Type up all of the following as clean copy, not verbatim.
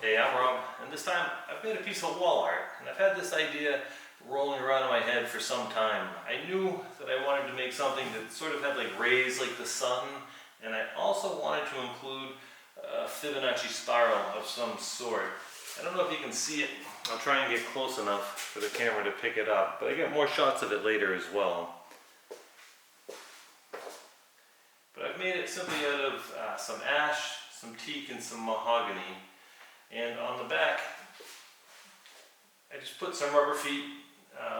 Hey, I'm Rob, and this time I've made a piece of wall art, and I've had this idea rolling around in my head for some time. I knew that I wanted to make something that sort of had like rays like the sun, and I also wanted to include a Fibonacci spiral of some sort. I don't know if you can see it. I'll try and get close enough for the camera to pick it up, but I get more shots of it later as well. But I've made it simply out of some ash, some teak, and some mahogany. And on the back, I just put some rubber feet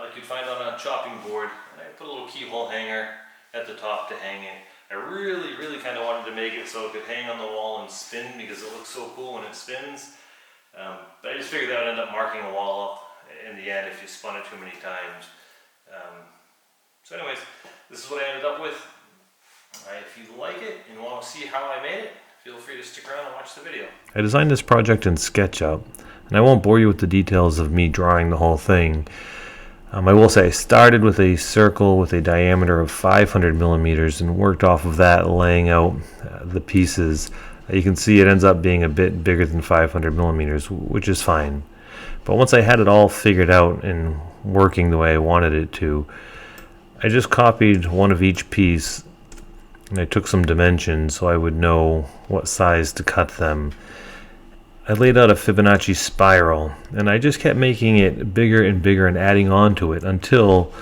like you'd find on a chopping board. And I put a little keyhole hanger at the top to hang it. I really kind of wanted to make it so it could hang on the wall and spin because it looks so cool when it spins. But I just figured that would end up marking a wall up in the end if you spun it too many times. So anyways, this is what I ended up with. If you like it and want to see how I made it, feel free to stick around and watch the video. I designed this project in SketchUp, and I won't bore you with the details of me drawing the whole thing. I will say I started with a circle with a diameter of 500 millimeters and worked off of that, laying out the pieces. You can see it ends up being a bit bigger than 500 millimeters, which is fine. But once I had it all figured out and working the way I wanted it to, I just copied one of each piece and I took some dimensions so I would know what size to cut them. I laid out a Fibonacci spiral, and I just kept making it bigger and bigger and adding on to it until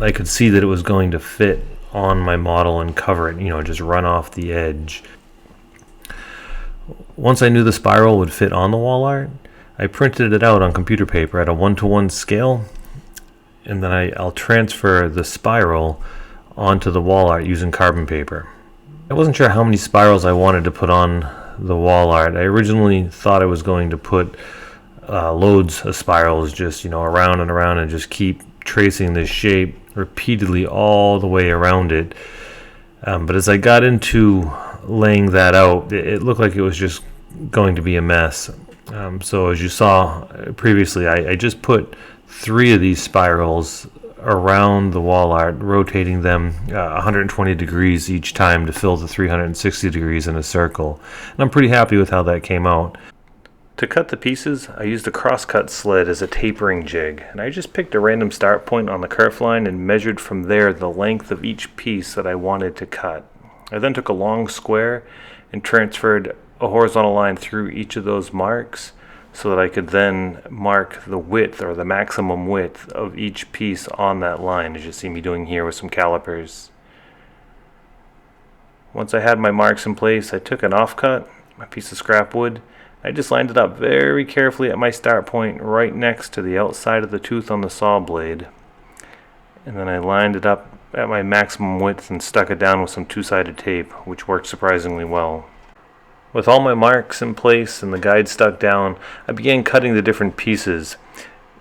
I could see that it was going to fit on my model and cover it, just run off the edge. Once I knew the spiral would fit on the wall art, I printed it out on computer paper at a 1:1 scale, and then I'll transfer the spiral onto the wall art using carbon paper. I wasn't sure how many spirals I wanted to put on the wall art. I originally thought I was going to put loads of spirals just around and around and just keep tracing this shape repeatedly all the way around it. But as I got into laying that out, it looked like it was just going to be a mess. So as you saw previously, I just put 3 of these spirals around the wall art, rotating them 120 degrees each time to fill the 360 degrees in a circle. And I'm pretty happy with how that came out. To cut the pieces, I used a crosscut sled as a tapering jig, and I just picked a random start point on the kerf line and measured from there the length of each piece that I wanted to cut. I then took a long square and transferred a horizontal line through each of those marks so that I could then mark the width or the maximum width of each piece on that line, as you see me doing here with some calipers. Once I had my marks in place, I took an offcut, a piece of scrap wood. I just lined it up very carefully at my start point right next to the outside of the tooth on the saw blade. And then I lined it up at my maximum width and stuck it down with some 2-sided tape, which worked surprisingly well. With all my marks in place and the guide stuck down, I began cutting the different pieces.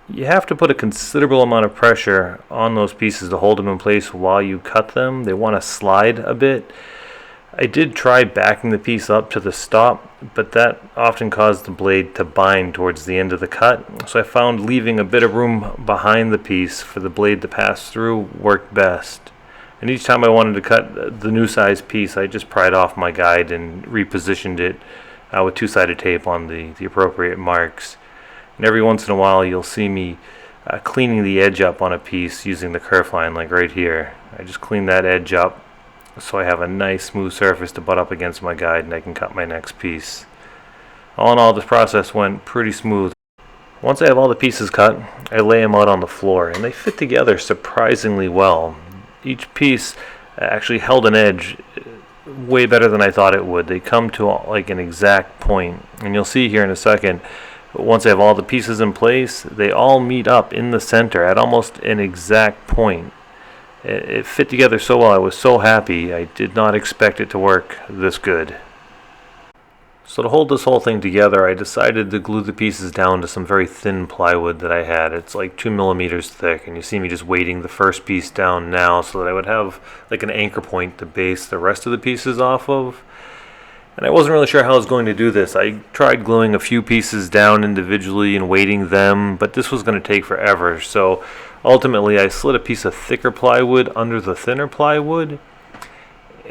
You have to put a considerable amount of pressure on those pieces to hold them in place while you cut them. They want to slide a bit. I did try backing the piece up to the stop, but that often caused the blade to bind towards the end of the cut. So I found leaving a bit of room behind the piece for the blade to pass through worked best. And each time I wanted to cut the new size piece, I just pried off my guide and repositioned it with 2-sided tape on the appropriate marks. And every once in a while you'll see me cleaning the edge up on a piece using the kerf line, like right here. I just clean that edge up so I have a nice smooth surface to butt up against my guide and I can cut my next piece. All in all, this process went pretty smooth. Once I have all the pieces cut, I lay them out on the floor, and they fit together surprisingly well. Each piece actually held an edge way better than I thought it would. They come to like an exact point, and you'll see here in a second, once I have all the pieces in place, they all meet up in the center at almost an exact point. It fit together so well. I was so happy. I did not expect it to work this good. So to hold this whole thing together, I decided to glue the pieces down to some very thin plywood that I had. It's like 2 millimeters thick, and you see me just weighting the first piece down now so that I would have like an anchor point to base the rest of the pieces off of. And I wasn't really sure how I was going to do this. I tried gluing a few pieces down individually and weighting them, but this was going to take forever. So ultimately I slid a piece of thicker plywood under the thinner plywood,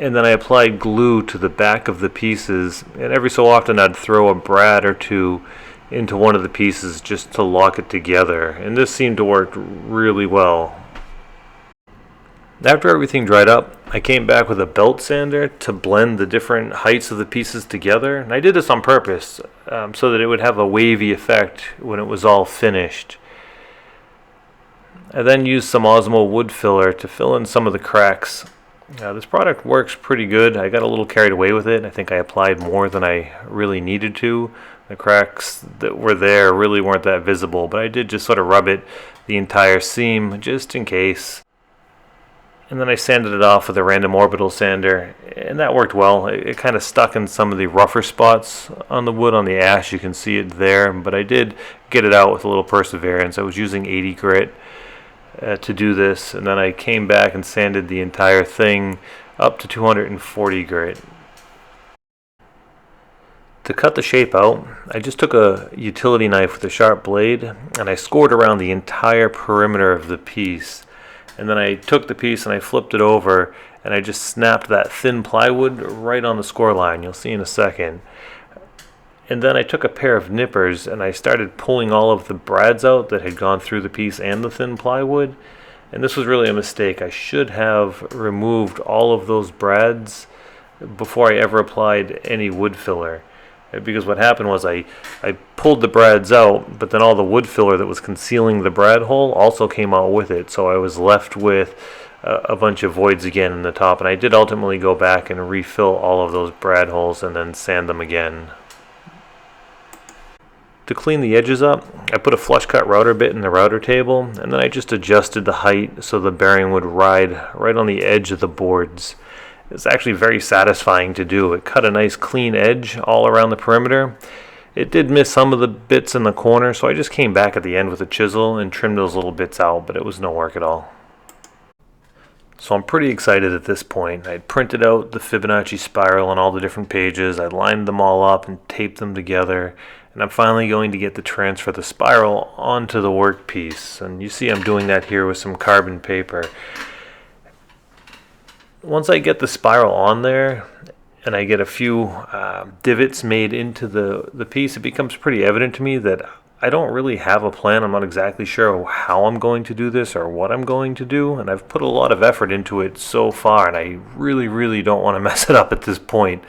and then I applied glue to the back of the pieces, and every so often I'd throw a brad or two into one of the pieces just to lock it together, and this seemed to work really well. After everything dried up, I came back with a belt sander to blend the different heights of the pieces together, and I did this on purpose so that it would have a wavy effect when it was all finished. I then used some Osmo wood filler to fill in some of the cracks. This product works pretty good. I got a little carried away with it. I think I applied more than I really needed to. The cracks that were there really weren't that visible, but I did just sort of rub it the entire seam just in case. And then I sanded it off with a random orbital sander, and that worked well. It kind of stuck in some of the rougher spots on the wood, on the ash. You can see it there, but I did get it out with a little perseverance. I was using 80 grit to do this, and then I came back and sanded the entire thing up to 240 grit. To cut the shape out, I just took a utility knife with a sharp blade, and I scored around the entire perimeter of the piece. And then I took the piece and I flipped it over, and I just snapped that thin plywood right on the score line. You'll see in a second. And then I took a pair of nippers and I started pulling all of the brads out that had gone through the piece and the thin plywood. And this was really a mistake. I should have removed all of those brads before I ever applied any wood filler. Because what happened was I pulled the brads out, but then all the wood filler that was concealing the brad hole also came out with it. So I was left with a bunch of voids again in the top. And I did ultimately go back and refill all of those brad holes and then sand them again. To clean the edges up, I put a flush cut router bit in the router table, and then I just adjusted the height so the bearing would ride right on the edge of the boards. It's actually very satisfying to do. It cut a nice clean edge all around the perimeter. It did miss some of the bits in the corner, so I just came back at the end with a chisel and trimmed those little bits out, but it was no work at all. So I'm pretty excited at this point. I printed out the Fibonacci spiral on all the different pages. I lined them all up and taped them together, and I'm finally going to get to transfer the spiral onto the workpiece. And you see I'm doing that here with some carbon paper. Once I get the spiral on there and I get a few divots made into the piece, it becomes pretty evident to me that I don't really have a plan. I'm not exactly sure how I'm going to do this or what I'm going to do, and I've put a lot of effort into it so far, and I really don't want to mess it up at this point.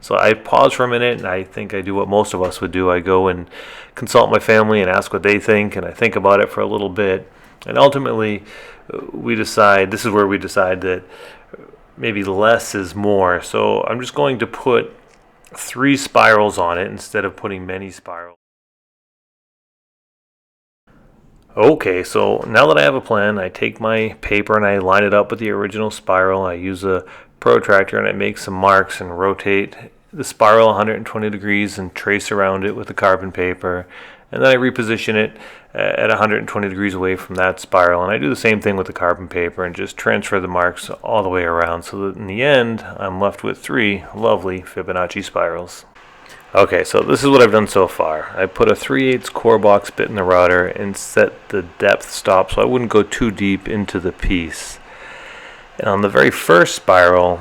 So I pause for a minute, and I think I do what most of us would do. I go and consult my family and ask what they think, and I think about it for a little bit, and ultimately this is where we decide that maybe less is more. So I'm just going to put 3 spirals on it instead of putting many spirals. Okay, so now that I have a plan, I take my paper and I line it up with the original spiral. I use a protractor and I make some marks and rotate the spiral 120 degrees and trace around it with the carbon paper. And then I reposition it at 120 degrees away from that spiral. And I do the same thing with the carbon paper and just transfer the marks all the way around so that in the end, I'm left with 3 lovely Fibonacci spirals. Okay, so this is what I've done so far. I put a 3/8 core box bit in the router and set the depth stop so I wouldn't go too deep into the piece. And on the very first spiral,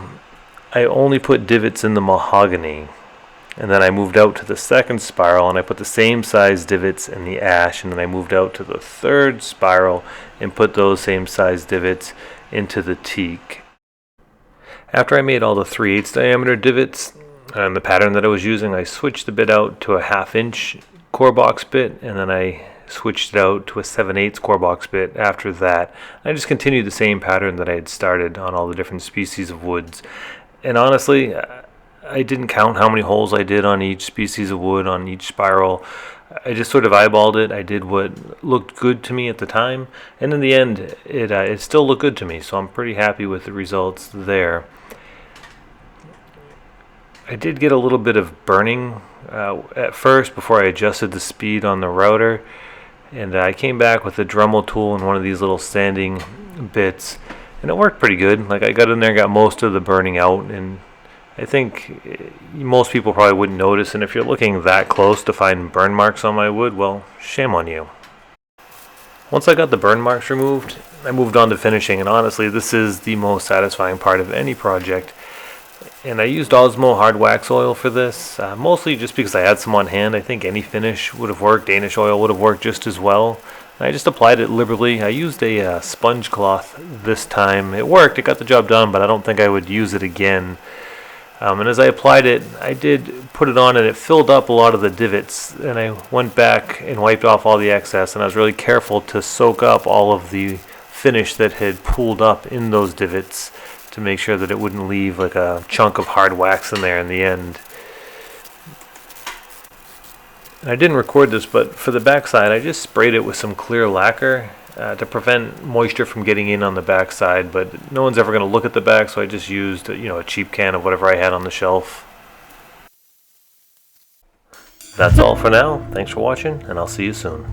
I only put divots in the mahogany. And then I moved out to the second spiral and I put the same size divots in the ash. And then I moved out to the third spiral and put those same size divots into the teak. After I made all the 3/8 diameter divots and the pattern that I was using, I switched the bit out to a 1/2 inch core box bit, and then I switched it out to a 7/8 core box bit after that. I just continued the same pattern that I had started on all the different species of woods. And honestly, I didn't count how many holes I did on each species of wood, on each spiral. I just sort of eyeballed it. I did what looked good to me at the time, and in the end, it still looked good to me, so I'm pretty happy with the results there. I did get a little bit of burning at first before I adjusted the speed on the router, and I came back with a Dremel tool and one of these little sanding bits, and it worked pretty good. Like, I got in there and got most of the burning out, and I think most people probably wouldn't notice, and if you're looking that close to find burn marks on my wood, well, shame on you. Once I got the burn marks removed, I moved on to finishing, and honestly, this is the most satisfying part of any project. And I used Osmo hard wax oil for this, mostly just because I had some on hand. I think any finish would have worked. Danish oil would have worked just as well. I just applied it liberally. I used a sponge cloth this time. It worked, it got the job done, but I don't think I would use it again. And as I applied it, I did put it on and it filled up a lot of the divots. And I went back and wiped off all the excess, and I was really careful to soak up all of the finish that had pooled up in those divots to make sure that it wouldn't leave like a chunk of hard wax in there in the end. And I didn't record this, but for the backside I just sprayed it with some clear lacquer to prevent moisture from getting in on the backside, but no one's ever going to look at the back, so I just used a cheap can of whatever I had on the shelf. That's all for now. Thanks for watching, and I'll see you soon.